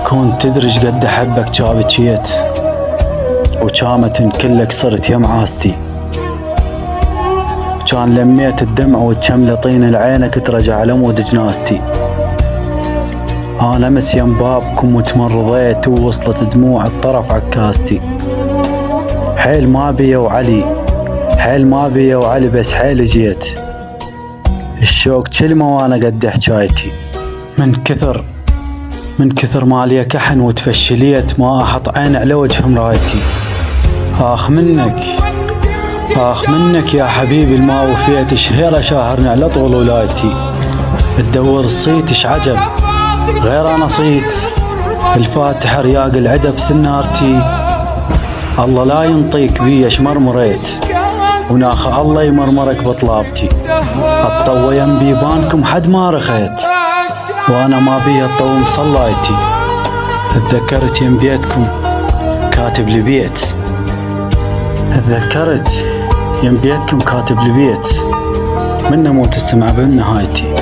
كون تدري شقد احبك جابتشيت وشامة كلك صرت يا معاستي. كان لميت الدمع وتشمل طين العينك ترجع على مود جناستي. انا مسيم بابكم وتمرضيت ووصلت دموع الطرف عكاستي. حيل ما بيا وعلي بس حيل جيت. الشوق كلمة وانا قد حكايتي. من كثر ما لي كحن وتفشليت ما احط عين على وجه مرايتي. اخ منك يا حبيبي الما وفيت شهيرة شاهرني على طول ولايتي. تدور الصيت اش عجب غير انا صيت الفاتح رياق العدب سنارتي. الله لا ينطيك بي اش مرمريت وناخ الله يمرمرك بطلابتي. الطوى يم بيبانكم حد ما رخيت وانا ما بي الطو مصلايتي. تذكرت يم بيتكم كاتب لي بيت منه موت السمع بنهايتي.